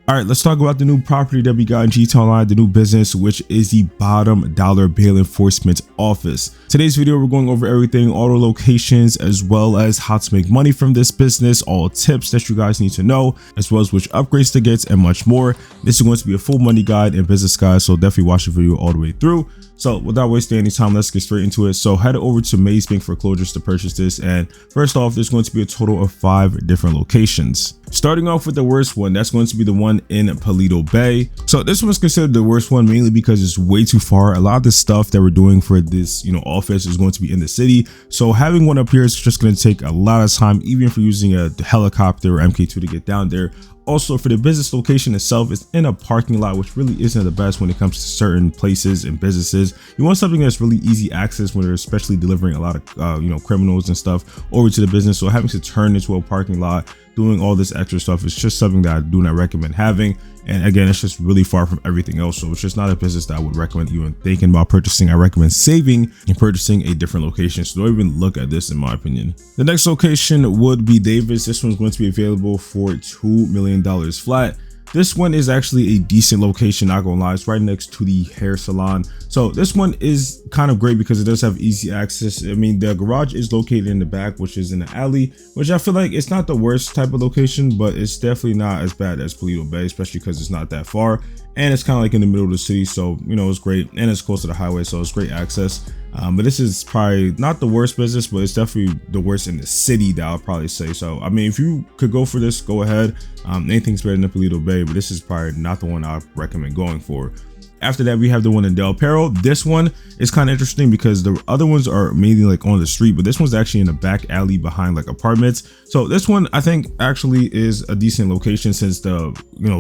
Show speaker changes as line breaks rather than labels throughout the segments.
All right, let's talk about the new property that we got in GTA Online, the new business, which is the Bottom Dollar Bail Enforcement Office. Today's video, we're going over everything, all the locations, as well as how to make money from this business, all tips that you guys need to know, as well as which upgrades to get and much more. This is going to be a full money guide and business guide, so definitely watch the video all the way through. So without wasting any time, let's get straight into it. So head over to Maze Bank Foreclosures to purchase this. And first off, there's going to be a total of 5 different locations. Starting off with the worst one, that's going to be the one in Paleto Bay. So this one's considered the worst one mainly because it's way too far. A lot of the stuff that we're doing for this, office is going to be in the city. So having one up here is just going to take a lot of time, even if you're using a helicopter or MK2 to get down there. Also, for the business location itself, it's in a parking lot, which really isn't the best when it comes to certain places and businesses. You want something that's really easy access when they're especially delivering a lot of criminals and stuff over to the business. So having to turn into a parking lot, doing all this extra stuff is just something that I do not recommend having. And again, it's just really far from everything else. So it's just not a business that I would recommend even thinking about purchasing. I recommend saving and purchasing a different location. So don't even look at this, in my opinion. The next location would be Davis. This one's going to be available for $2 million flat. This one is actually a decent location, not gonna lie. It's right next to the hair salon. So this one is kind of great because it does have easy access. I mean, the garage is located in the back, which is in the alley, which I feel like it's not the worst type of location, but it's definitely not as bad as Paleto Bay, especially because it's not that far. And it's kind of like in the middle of the city. So, it's great. And it's close to the highway. So it's great access. But this is probably not the worst business, but it's definitely the worst in the city that I'll probably say. So, I mean, if you could go for this, go ahead. Anything's better than Paleto Bay, but this is probably not the one I recommend going for. After that, we have the one in Del Perro. This one is kind of interesting because the other ones are mainly like on the street, but this one's actually in a back alley behind like apartments. So this one I think actually is a decent location since the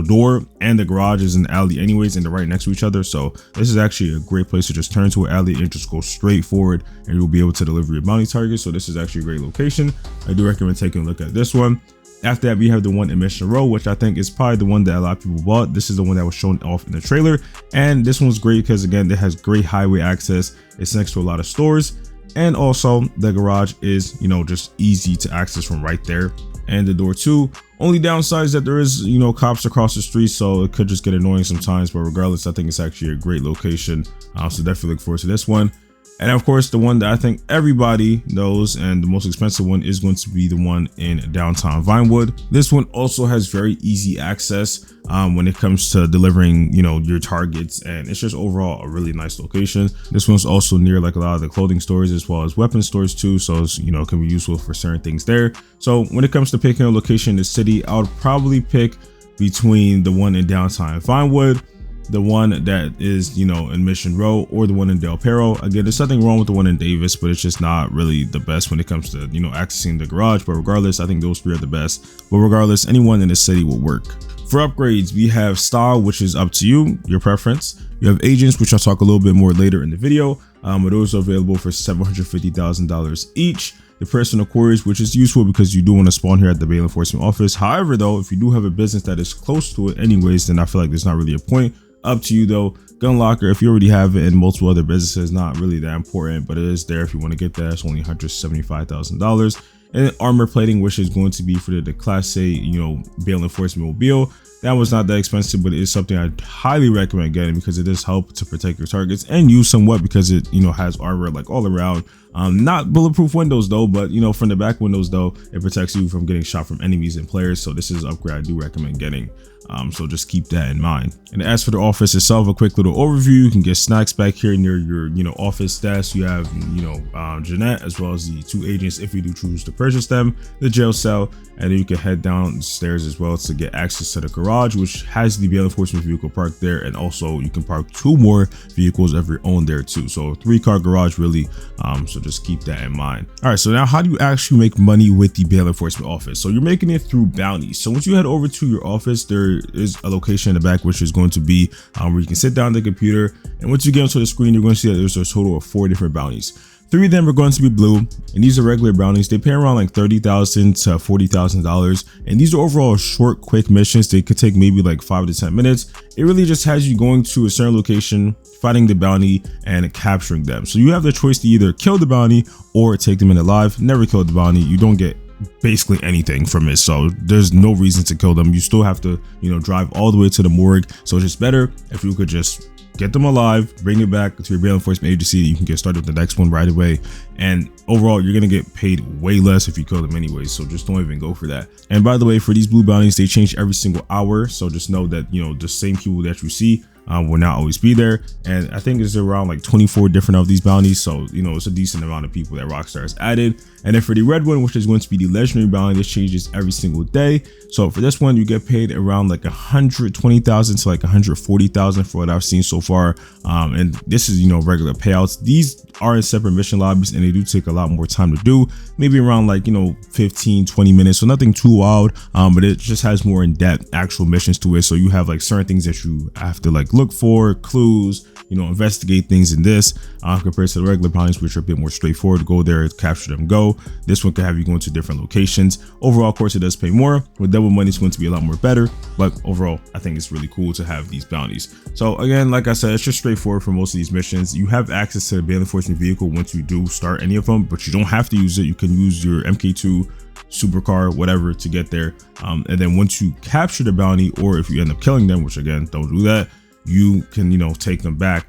door and the garage is in the alley anyways, and they're right next to each other. So this is actually a great place to just turn to an alley and just go straight forward, and you'll be able to deliver your bounty targets. So this is actually a great location. I do recommend taking a look at this one. After that, we have the one in Mission Row, which I think is probably the one that a lot of people bought. This is the one that was shown off in the trailer. And this one's great because, again, it has great highway access. It's next to a lot of stores. And also, the garage is, just easy to access from right there. And the door too. Only downside is that there is, cops across the street, so it could just get annoying sometimes. But regardless, I think it's actually a great location. So definitely look forward to this one. And of course, the one that I think everybody knows and the most expensive one is going to be the one in downtown Vinewood. This one also has very easy access when it comes to delivering, your targets, and it's just overall a really nice location. This one's also near like a lot of the clothing stores as well as weapon stores too, so it's, it can be useful for certain things there. So when it comes to picking a location in the city, I would probably pick between the one in downtown Vinewood, the one that is in Mission Row, or the one in Del Perro. Again, there's nothing wrong with the one in Davis, but it's just not really the best when it comes to accessing the garage. But regardless, I think those 3 are the best. But regardless, anyone in the city will work. For upgrades, we have style, which is up to you, your preference. You have agents, which I'll talk a little bit more later in the video, but those are available for $750,000 each. The personal queries, which is useful because you do want to spawn here at the bail enforcement office. However, though, if you do have a business that is close to it anyways, then I feel like there's not really a point. Up to you though. Gun locker, if you already have it in multiple other businesses, not really that important, but it is there if you want to get that. It's only $175,000. And then armor plating, which is going to be for the Class A, bail enforcement mobile. That was not that expensive, but it is something I'd highly recommend getting because it does help to protect your targets and use somewhat because it, has armor like all around. Not bulletproof windows though, but from the back windows though, it protects you from getting shot from enemies and players. So this is an upgrade I do recommend getting. So just keep that in mind. And as for the office itself, a quick little overview. You can get snacks back here near your office desk. You have Jeanette as well as the 2 agents if you do choose to purchase them, the jail cell, and then you can head downstairs as well to get access to the garage, which has the bail enforcement vehicle parked there, and also you can park 2 more vehicles of your own there too. So 3-car garage really. So just keep that in mind. All right, so now how do you actually make money with the bail enforcement office? So you're making it through bounties. So once you head over to your office, there is a location in the back which is going to be where you can sit down at the computer, and once you get onto the screen, you're going to see that there's a total of 4 different bounties. 3 of them are going to be blue, and these are regular bounties. They pay around like $30,000 to $40,000, and these are overall short, quick missions. They could take maybe like 5 to 10 minutes. It really just has you going to a certain location, finding the bounty, and capturing them. So you have the choice to either kill the bounty or take them in alive. Never kill the bounty. You don't get basically anything from it. So there's no reason to kill them. You still have to, drive all the way to the morgue. So it's just better if you could just get them alive, bring it back to your bail enforcement agency. You can get started with the next one right away. And overall, you're going to get paid way less if you kill them anyways. So just don't even go for that. And by the way, for these blue bounties, they change every single hour. So just know that, the same people that you see will not always be there. And I think it's around like 24 different of these bounties. So, it's a decent amount of people that Rockstar has added. And then for the red one, which is going to be the legendary bounty, this changes every single day. So for this one, you get paid around like 120,000 to like 140,000 for what I've seen so far. And this is, regular payouts. These are in separate mission lobbies and they do take a lot more time to do, maybe around like 15-20 minutes, so nothing too wild, but it just has more in-depth actual missions to it. So you have like certain things that you have to like look for, clues, investigate things in this compared to the regular bounties, which are a bit more straightforward. Go there, capture them, go. This one could have you going to different locations. Overall, of course, it does pay more. With double money, it's going to be a lot more better, but overall, I think it's really cool to have these bounties. So again, like I said, it's just straightforward for most of these missions. You have access to the bail enforcement vehicle once you do start any of them, but you don't have to use it. You can use your MK2 supercar, whatever, to get there. And then once you capture the bounty, or if you end up killing them, which again, don't do that, you can, take them back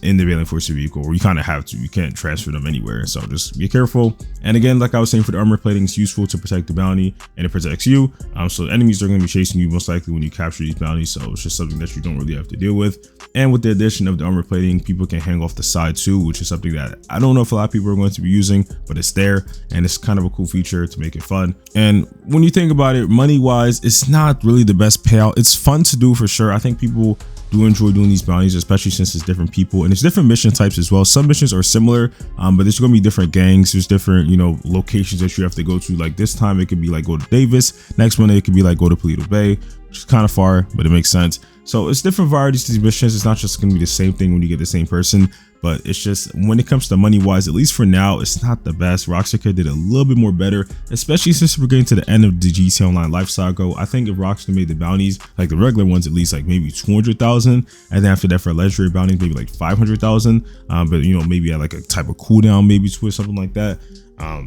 in the bail enforcement vehicle, or you kind of have to. You can't transfer them anywhere, so just be careful. And again, like I was saying, for the armor plating, it's useful to protect the bounty and it protects you. So enemies are going to be chasing you most likely when you capture these bounties, so it's just something that you don't really have to deal with. And with the addition of the armor plating, people can hang off the side too, which is something that I don't know if a lot of people are going to be using, but it's there and it's kind of a cool feature to make it fun. And when you think about it, money wise, it's not really the best payout. It's fun to do for sure. I think people do enjoy doing these bounties, especially since it's different people and it's different mission types as well. Some missions are similar, but there's going to be different gangs. There's different, locations that you have to go to. Like this time it could be like go to Davis. Next one, it could be like go to Paleto Bay, which is kind of far, but it makes sense. So it's different varieties to these missions. It's not just going to be the same thing when you get the same person, but it's just when it comes to money wise, at least for now, it's not the best. Rockstar could did a little bit more better, especially since we're getting to the end of the GTA Online life cycle. I think if Rockstar made the bounties, like the regular ones, at least like maybe 200,000, and then after that for legendary bounties, maybe like 500,000, but maybe at like a type of cooldown, maybe to it, something like that.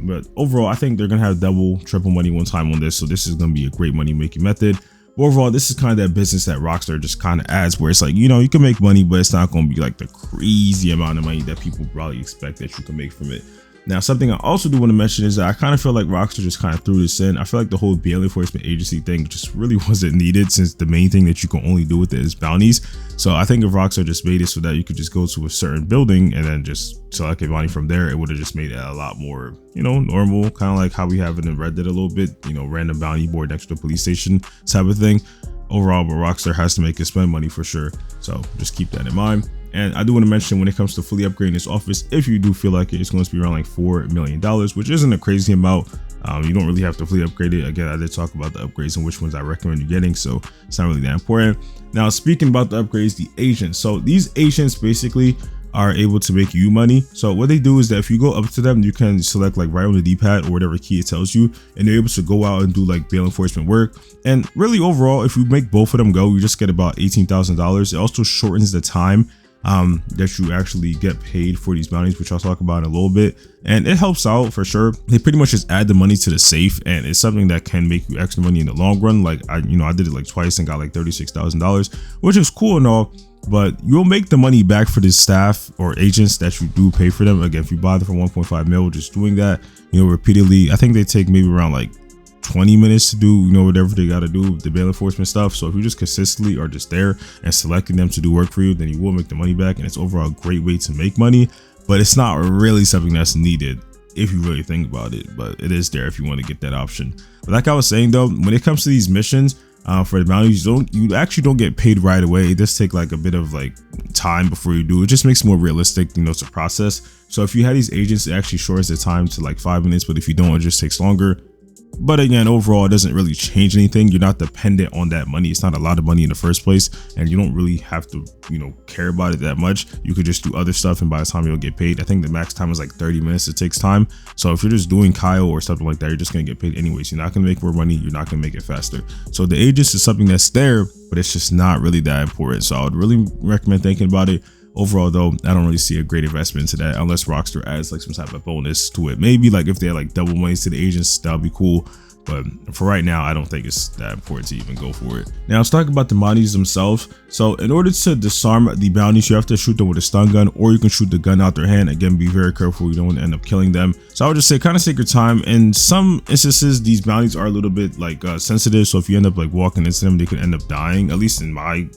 But overall, I think they're gonna have double, triple money one time on this, so this is gonna be a great money making method. Overall, this is kind of that business that Rockstar just kind of adds, where it's like, you can make money, but it's not going to be like the crazy amount of money that people probably expect that you can make from it. Now, something I also do want to mention is that I kind of feel like Rockstar just kind of threw this in. I feel like the whole bail enforcement agency thing just really wasn't needed, since the main thing that you can only do with it is bounties. So I think if Rockstar just made it so that you could just go to a certain building and then just select a bounty from there, it would have just made it a lot more, normal, kind of like how we have it in Red Dead a little bit, random bounty board next to the police station type of thing. Overall, but Rockstar has to make it spend money for sure. So just keep that in mind. And I do want to mention, when it comes to fully upgrading this office, if you do feel like it's going to be around like $4 million, which isn't a crazy amount. You don't really have to fully upgrade it. Again, I did talk about the upgrades and which ones I recommend you getting, so it's not really that important. Now, speaking about the upgrades, the agents. So these agents basically are able to make you money. So what they do is that if you go up to them, you can select like right on the D-pad or whatever key it tells you, and they're able to go out and do like bail enforcement work. And really overall, if you make both of them go, you just get about $18,000. It also shortens the time that you actually get paid for these bounties, which I'll talk about in a little bit, and it helps out for sure. They pretty much just add the money to the safe, and it's something that can make you extra money in the long run. Like I did it like twice and got like $36,000, which is cool and all, but you'll make the money back for the staff or agents that you do pay for them. Again, if you buy them for 1.5 mil, just doing that, repeatedly, I think they take maybe around like 20 minutes to do, whatever they got to do, the bail enforcement stuff. So if you just consistently are just there and selecting them to do work for you, then you will make the money back, and it's overall a great way to make money. But it's not really something that's needed if you really think about it, but it is there if you want to get that option. But like I was saying though, when it comes to these missions, for the bounties, you actually don't get paid right away. It does take like a bit of like time before you do. It just makes it more realistic, to process. So if you have these agents, it actually shortens the time to like 5 minutes, but if you don't, it just takes longer. But again, overall, it doesn't really change anything. You're not dependent on that money. It's not a lot of money in the first place, and you don't really have to, care about it that much. You could just do other stuff, and by the time you'll get paid, I think the max time is like 30 minutes. It takes time. So if you're just doing Kyle or something like that, you're just going to get paid anyways. You're not going to make more money. You're not going to make it faster. So the agents is something that's there, but it's just not really that important. So I would really recommend thinking about it. Overall though, I don't really see a great investment into that unless Rockstar adds like some type of bonus to it. Maybe like if they had like double monies to the agents, that would be cool. But for right now, I don't think it's that important to even go for it. Now let's talk about the bounties themselves. So in order to disarm the bounties, you have to shoot them with a stun gun, or you can shoot the gun out their hand. Again, be very careful, you don't want to end up killing them. So I would just say kind of take your time. In some instances, these bounties are a little bit like sensitive, so if you end up like walking into them, they could end up dying. At least in my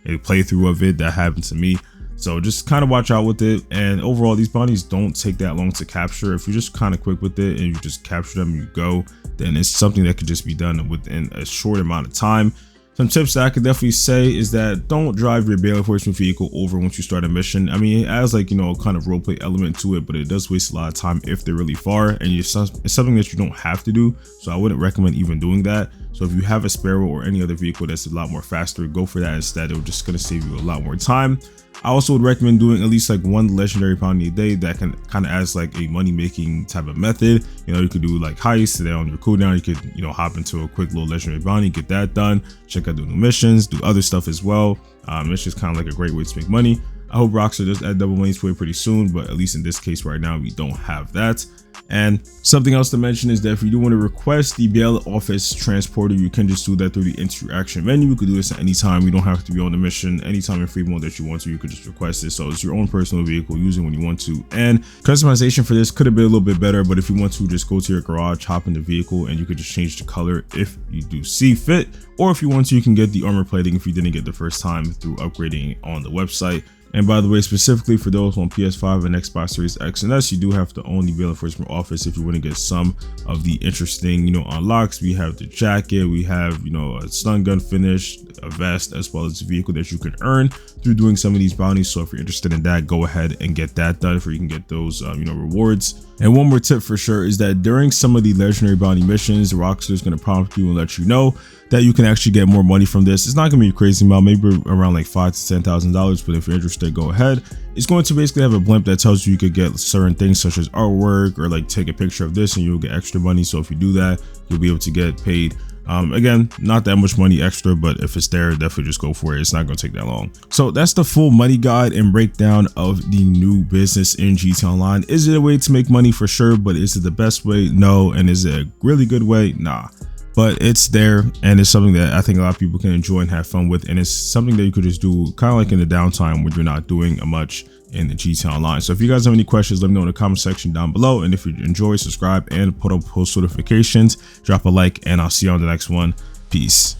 a playthrough of it, that happened to me. So just kind of watch out with it. And overall, these bounties don't take that long to capture. If you're just kind of quick with it and you just capture them, you go, then it's something that could just be done within a short amount of time. Some tips that I could definitely say is that don't drive your bail enforcement vehicle over once you start a mission. I mean, it has like, a kind of roleplay element to it, but it does waste a lot of time if they're really far, and it's something that you don't have to do. So I wouldn't recommend even doing that. So if you have a Sparrow or any other vehicle that's a lot more faster, go for that instead. It's just going to save you a lot more time. I also would recommend doing at least like one legendary bounty a day. That can kind of add like a money making type of method. You could do like heists today on your cooldown. You could hop into a quick little legendary bounty, get that done, check out the new missions, do other stuff as well. It's just kind of like a great way to make money. I hope Rockstar does add double monies to it pretty soon, but at least in this case right now we don't have that. And something else to mention is that if you do want to request the bail office transporter, you can just do that through the interaction menu. You could do this at any time. You don't have to be on the mission. Anytime in free mode that you want to, you could just request it. So it's your own personal vehicle, use it when you want to. And customization for this could have been a little bit better, but if you want to, just go to your garage, hop in the vehicle, and you could just change the color if you do see fit. Or if you want to, you can get the armor plating if you didn't get the first time through upgrading on the website. And by the way, specifically for those on PS5 and Xbox Series X and S, you do have to own the bail enforcement office if you want to get some of the interesting, unlocks. We have the jacket, we have, a stun gun finish, a vest, as well as a vehicle that you can earn through doing some of these bounties. So if you're interested in that, go ahead and get that done, for you can get those, rewards. And one more tip for sure is that during some of the legendary bounty missions, Rockstar is going to prompt you and let you know that you can actually get more money from this. It's not going to be a crazy amount, maybe around like $5,000 to $10,000, but if you're interested, go ahead. It's going to basically have a blimp that tells you could get certain things such as artwork, or like take a picture of this and you'll get extra money. So if you do that, you'll be able to get paid. Again, not that much money extra, but if it's there, definitely just go for it. It's not going to take that long. So that's the full money guide and breakdown of the new business in GTA Online. Is it a way to make money? For sure, but is it the best way? No. And is it a really good way? Nah. But it's there, and it's something that I think a lot of people can enjoy and have fun with, and it's something that you could just do kind of like in the downtime when you're not doing much in the GTA Online. So if you guys have any questions, let me know in the comment section down below, and if you enjoy, subscribe and put up post notifications, drop a like, and I'll see you on the next one. Peace.